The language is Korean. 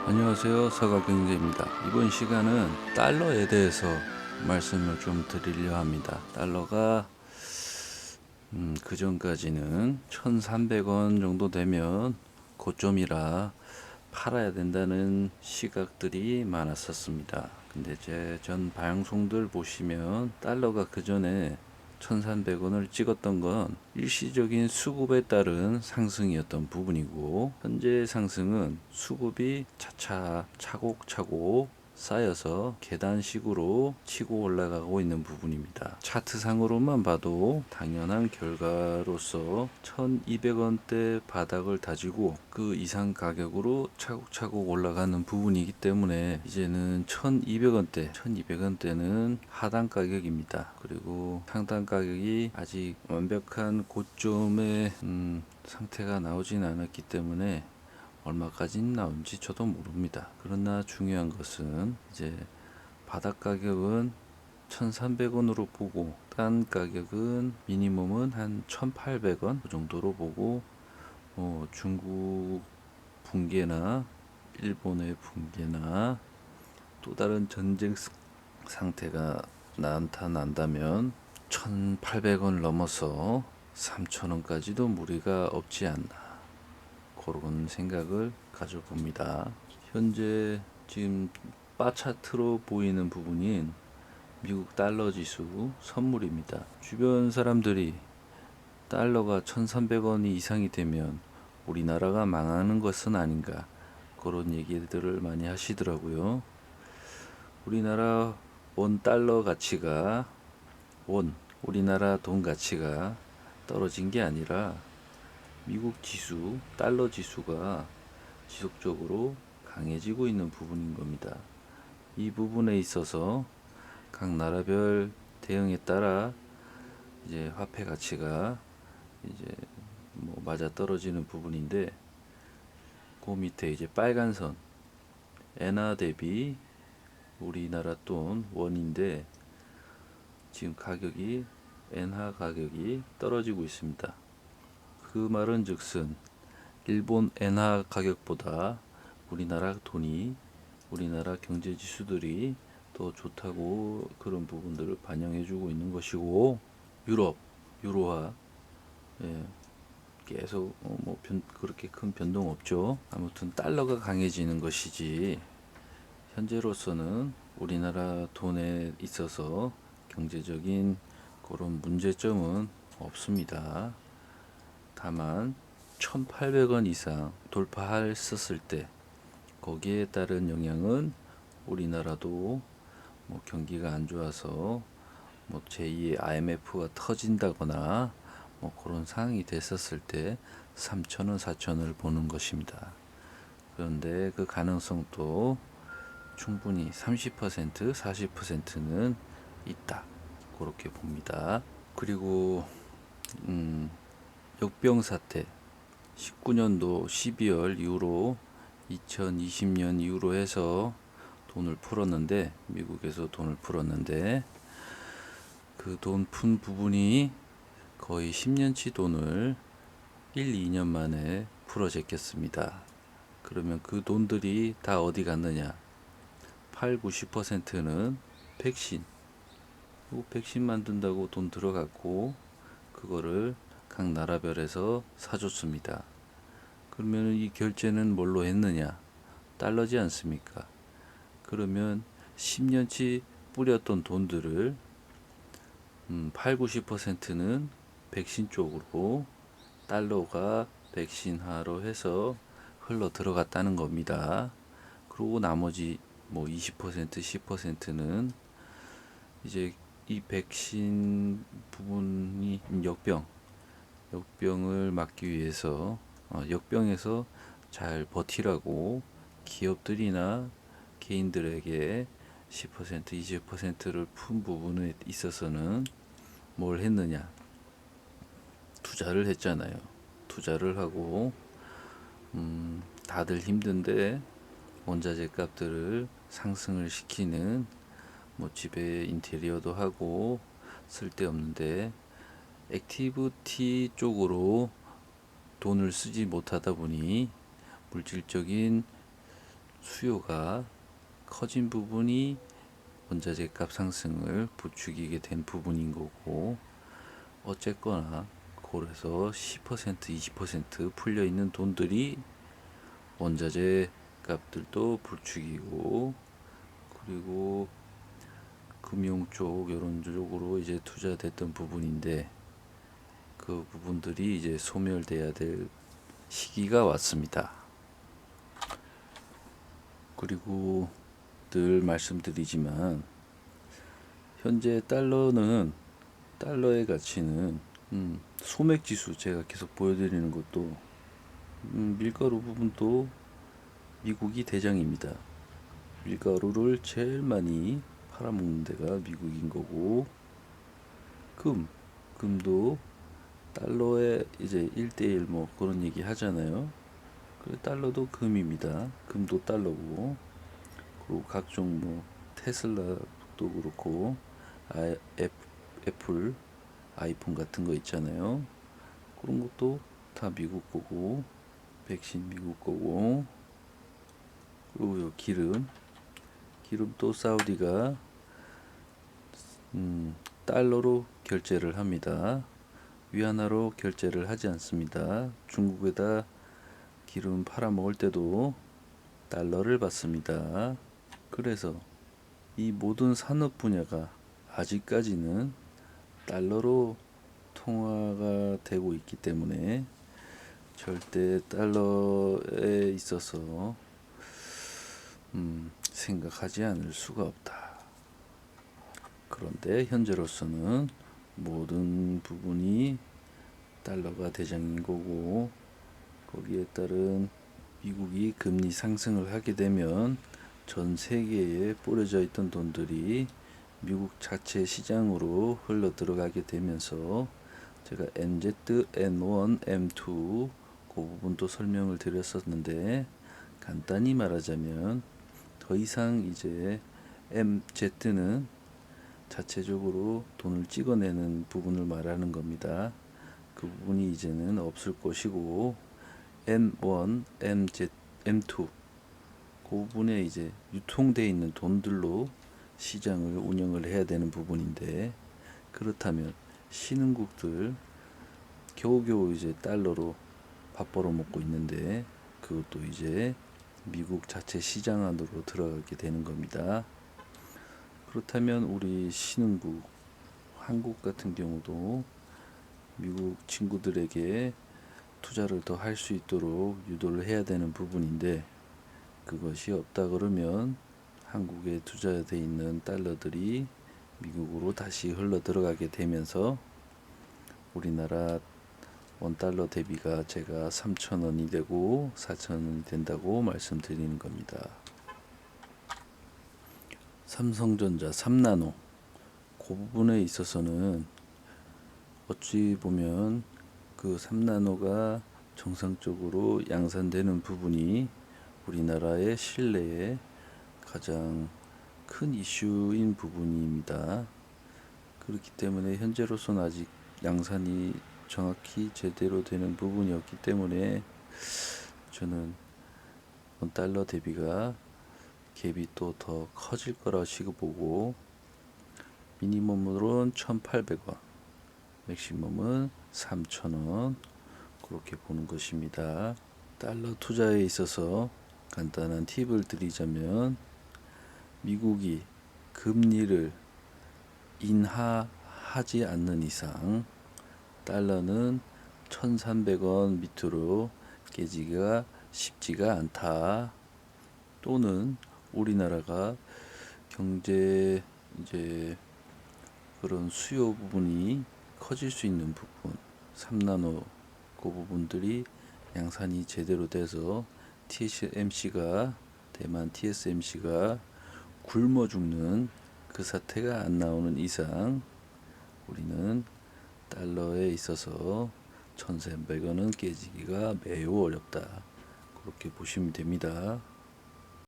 안녕하세요. 서가경제입니다. 이번 시간은 달러에 대해서 말씀을 좀 드리려 합니다. 달러가 그 전까지는 1,300원 정도 되면 고점이라 팔아야 된다는 시각들이 많았었습니다. 근데 제 전 방송들 보시면 달러가 그 전에 1,300원을 찍었던 건 일시적인 수급에 따른 상승이었던 부분이고, 현재 상승은 수급이 차차 차곡차곡 쌓여서 계단식으로 치고 올라가고 있는 부분입니다. 차트상으로만 봐도 당연한 결과로서 1200원대 바닥을 다지고 그 이상 가격으로 차곡차곡 올라가는 부분이기 때문에 이제는 1200원대는 하단 가격입니다. 그리고 상단 가격이 아직 완벽한 고점의 상태가 나오진 않았기 때문에 얼마까지 나온지 저도 모릅니다. 그러나 중요한 것은 이제 바닥 가격은 1,300원으로 보고 딴 가격은 미니멈은 한 1,800원 그 정도로 보고, 중국 붕괴나 일본의 붕괴나 또 다른 전쟁 상태가 나타난다면 1,800원 넘어서 3,000원까지도 무리가 없지 않나, 그런 생각을 가져봅니다. 현재 지금 바 차트로 보이는 부분인 미국 달러 지수 선물입니다. 주변 사람들이 달러가 1,300원이 이상이 되면 우리나라가 망하는 것은 아닌가, 그런 얘기들을 많이 하시더라고요. 우리나라 원 달러 가치가 우리나라 돈 가치가 떨어진 게 아니라 미국 지수, 달러 지수가 지속적으로 강해지고 있는 부분인 겁니다. 이 부분에 있어서 각 나라별 대응에 따라 이제 화폐 가치가 이제 맞아 떨어지는 부분인데, 그 밑에 이제 빨간 선 엔화 대비 우리나라 돈 원인데, 지금 가격이 엔화 가격이 떨어지고 있습니다. 그 말은 즉슨 일본 엔화 가격보다 우리나라 돈이, 우리나라 경제 지수들이 더 좋다고 그런 부분들을 반영해주고 있는 것이고, 유로화, 예, 계속 그렇게 큰 변동 없죠. 아무튼 달러가 강해지는 것이지 현재로서는 우리나라 돈에 있어서 경제적인 그런 문제점은 없습니다. 다만 1,800원 이상 돌파했었을 때 거기에 따른 영향은 우리나라도 경기가 안 좋아서 제2의 IMF가 터진다거나 그런 상황이 됐었을 때 3,000원, 4,000원을 보는 것입니다. 그런데 그 가능성도 충분히 30%, 40%는 있다, 그렇게 봅니다. 그리고 역병 사태, 19년도 12월 이후로 2020년 이후로 해서 돈을 풀었는데, 미국에서 돈을 풀었는데 그 돈 푼 부분이 거의 10년치 돈을 1, 2년 만에 풀어 제꼈습니다. 그러면 그 돈들이 다 어디 갔느냐? 8, 90%는 백신, 백신 만든다고 돈 들어갔고 그거를 각 나라별에서 사줬습니다. 그러면 이 결제는 뭘로 했느냐? 달러지 않습니까? 그러면 10년치 뿌렸던 돈들을 8, 90%는 백신 쪽으로 달러가 백신화로 해서 흘러 들어갔다는 겁니다. 그리고 나머지 20%, 10%는 이제 이 백신 부분이 역병을 막기 위해서 역병에서 잘 버티라고 기업들이나 개인들에게 10%, 20%를 푼 부분에 있어서는 뭘 했느냐? 투자를 했잖아요. 투자를 하고 다들 힘든데 원자재 값들을 상승을 시키는, 집에 인테리어도 하고 쓸데없는데 액티비티 쪽으로 돈을 쓰지 못하다 보니 물질적인 수요가 커진 부분이 원자재 값 상승을 부추기게 된 부분인 거고, 어쨌거나 그래서 10% 20% 풀려 있는 돈들이 원자재 값들도 부추기고, 그리고 금융 쪽 이런 쪽으로 이제 투자됐던 부분인데, 그 부분들이 이제 소멸돼야 될 시기가 왔습니다. 그리고 늘 말씀드리지만 현재 달러의 가치는 소맥지수 제가 계속 보여드리는 것도 밀가루 부분도 미국이 대장입니다. 밀가루를 제일 많이 팔아먹는 데가 미국인 거고, 금도 달러에 이제 1대1 뭐 그런 얘기 하잖아요. 그 달러도 금입니다. 금도 달러고, 그리고 각종 뭐 테슬라도 그렇고, 애플 아이폰 같은 거 있잖아요. 그런 것도 다 미국 거고, 백신 미국 거고, 그리고 요 기름도 사우디가 달러로 결제를 합니다. 위안화로 결제를 하지 않습니다. 중국에다 기름 팔아먹을 때도 달러를 받습니다. 그래서 이 모든 산업 분야가 아직까지는 달러로 통화가 되고 있기 때문에 절대 달러에 있어서 생각하지 않을 수가 없다. 그런데 현재로서는 모든 부분이 달러가 대장인 거고, 거기에 따른 미국이 금리 상승을 하게 되면 전 세계에 뿌려져 있던 돈들이 미국 자체 시장으로 흘러 들어가게 되면서, 제가 NZ, N1, M2 그 부분도 설명을 드렸었는데, 간단히 말하자면 더 이상 이제 MZ는 자체적으로 돈을 찍어내는 부분을 말하는 겁니다. 그 부분이 이제는 없을 것이고, M1, MZ, M2 그 부분에 이제 유통되어 있는 돈들로 시장을 운영을 해야 되는 부분인데, 그렇다면 신흥국들 겨우겨우 이제 달러로 밥 벌어먹고 있는데, 그것도 이제 미국 자체 시장 안으로 들어가게 되는 겁니다. 그렇다면 우리 신흥국 한국 같은 경우도 미국 친구들에게 투자를 더 할 수 있도록 유도를 해야 되는 부분인데, 그것이 없다 그러면 한국에 투자되어 있는 달러들이 미국으로 다시 흘러 들어가게 되면서 우리나라 원달러 대비가 제가 3,000원이 되고 4,000원이 된다고 말씀드리는 겁니다. 삼성전자 3나노 그 부분에 있어서는 어찌 보면 그 3나노가 정상적으로 양산되는 부분이 우리나라의 신뢰에 가장 큰 이슈인 부분입니다. 그렇기 때문에 현재로서는 아직 양산이 정확히 제대로 되는 부분이었기 때문에 저는 원달러 대비가 갭이 또 더 커질 거라고 보고, 미니멈으로는 1,800원, 맥시멈은 3,000원 그렇게 보는 것입니다. 달러 투자에 있어서 간단한 팁을 드리자면, 미국이 금리를 인하하지 않는 이상 달러는 1,300원 밑으로 깨지기가 쉽지가 않다. 또는 우리나라가 경제 이제 그런 수요 부분이 커질 수 있는 부분, 3나노 그 부분들이 양산이 제대로 돼서 대만 TSMC가 굶어 죽는 그 사태가 안 나오는 이상 우리는 달러에 있어서 1,300원은 깨지기가 매우 어렵다. 그렇게 보시면 됩니다.